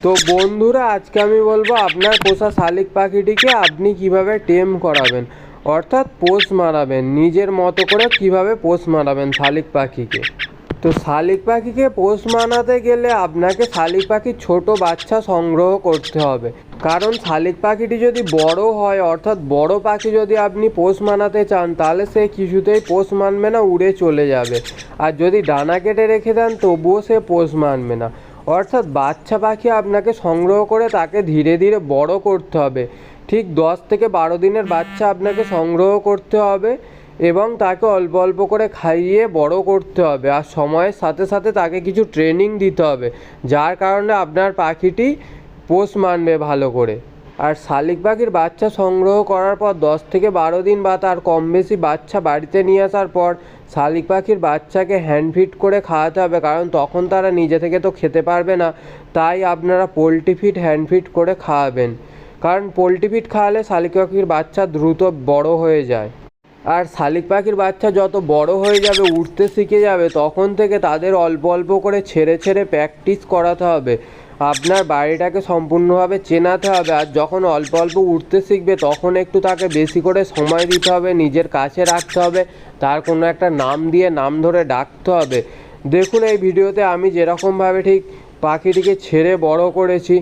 তো বন্ধুরা, আজকে আমি বলবো আপনার পোষা শালিক পাখিটিকে আপনি কিভাবে টেম করাবেন, অর্থাৎ পোষ মানাবেন। নিজের মতো করে কিভাবে পোষ মানাবেন শালিক পাখিকে। তো শালিক পাখিকে পোষ মানাতে গেলে আপনাকে শালিক পাখির ছোট বাচ্চা সংগ্রহ করতে হবে। কারণ শালিক পাখিটি যদি বড় হয়, অর্থাৎ বড় পাখি যদি আপনি পোষ মানাতে চান, তাহলে সে কিছুতেই পোষ মানবে না, উড়ে চলে যাবে। আর যদি ডানা কেটে রেখে দেন তবুও সে পোষ মানবে না। অর্থাৎ বাচ্চা পাখি আপনাকে সংগ্রহ করে তাকে ধীরে ধীরে বড় করতে হবে। ঠিক 10 থেকে 12 দিনের বাচ্চা আপনাকে সংগ্রহ করতে হবে এবং তাকে অল্প অল্প করে খাইয়ে বড় করতে হবে। আর সময়ের সাথে সাথে তাকে কিছু ট্রেনিং দিতে হবে, যার কারণে আপনার পাখিটি পোষ মানবে ভালো করে। আর শালিক পাখির বাচ্চা সংগ্রহ করার পর 10 থেকে 12 দিন বা তার কম বেশি বাচ্চা বাড়িতে নিয়ে আসার পর শালিক পাখির বাচ্চাকে হ্যান্ড ফিড করে খাওয়াতে হবে, কারণ তখন তারা নিজে থেকে তো খেতে পারবে না। তাই আপনারা পোলট্রি ফিড হ্যান্ড ফিড করে খাওয়াবেন, কারণ পোলট্রি ফিড খাওয়ালে শালিক পাখির বাচ্চা দ্রুত বড় হয়ে যায়। আর শালিক পাখির বাচ্চা যত বড় হয়ে যাবে, উড়তে শিখে যাবে, তখন থেকে তাদের অল্প অল্প করে ছেড়ে ছেড়ে প্র্যাকটিস করাতে হবে। আপনার বাড়িটাকে সম্পূর্ণভাবে চেনাতে হবে। আর যখন অল্প অল্প উঠতে শিখবে তখন একটু তাকে বেশি করে সময় দিতে হবে, নিজের কাছে রাখতে হবে, তার কোনো একটা নাম দিয়ে নাম ধরে ডাকতে হবে। দেখুন এই ভিডিওতে আমি যেরকমভাবে ঠিক পাখিটিকে ছেড়ে বড় করেছি,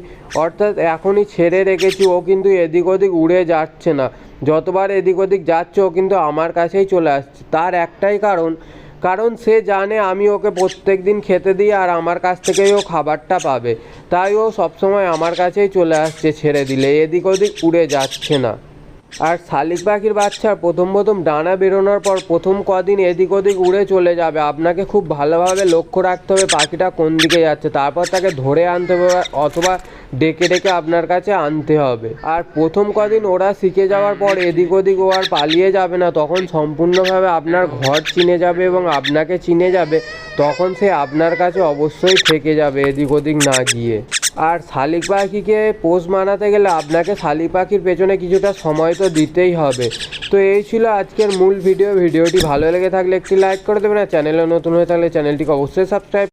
অর্থাৎ এখনই ছেড়ে রেখেছি, ও কিন্তু এদিক ওদিক উড়ে যাচ্ছে না। যতবার এদিক ওদিক যাচ্ছে ও কিন্তু আমার কাছেই চলে আসছে। তার একটাই কারণ সে জানে আমি ওকে প্রত্যেক দিন খেতে দিই আর আমার কাছ থেকেই ও খাবারটা পাবে। তাই ও সবসময় আমার কাছেই চলে আসছে, ছেড়ে দিলে এদিক ওদিক উড়ে যাচ্ছে না। আর শালিক পাখির বাচ্চার প্রথম ডানা বেরোনোর পর প্রথম কদিন এদিক ওদিক উড়ে চলে যাবে। আপনাকে খুব ভালোভাবে লক্ষ্য রাখতে হবে পাখিটা কোন দিকে যাচ্ছে, তারপর তাকে ধরে আনতে হবে অথবা ডেকে ডেকে আপনার কাছে আনতে হবে। আর প্রথম কদিন ওরা শিখে যাওয়ার পর এদিক ওদিক ও আর পালিয়ে যাবে না, তখন সম্পূর্ণভাবে আপনার ঘর চিনে যাবে এবং আপনাকে চিনে যাবে। তখন সে আপনার কাছে অবশ্যই থেকে যাবে এদিক ওদিক না গিয়ে। আর শালিক পাখিকে পোষ মানাতে গেলে আপনাকে শালিক পাখির পেছনে কিছুটা সময় তো দিতেই হবে। তো এই ছিল আজকের মূল ভিডিওটি ভালো লেগে থাকলে একটি লাইক করে দেবেন, আর চ্যানেলে নতুন হয়ে থাকলে চ্যানেলটিকে অবশ্যই সাবস্ক্রাইব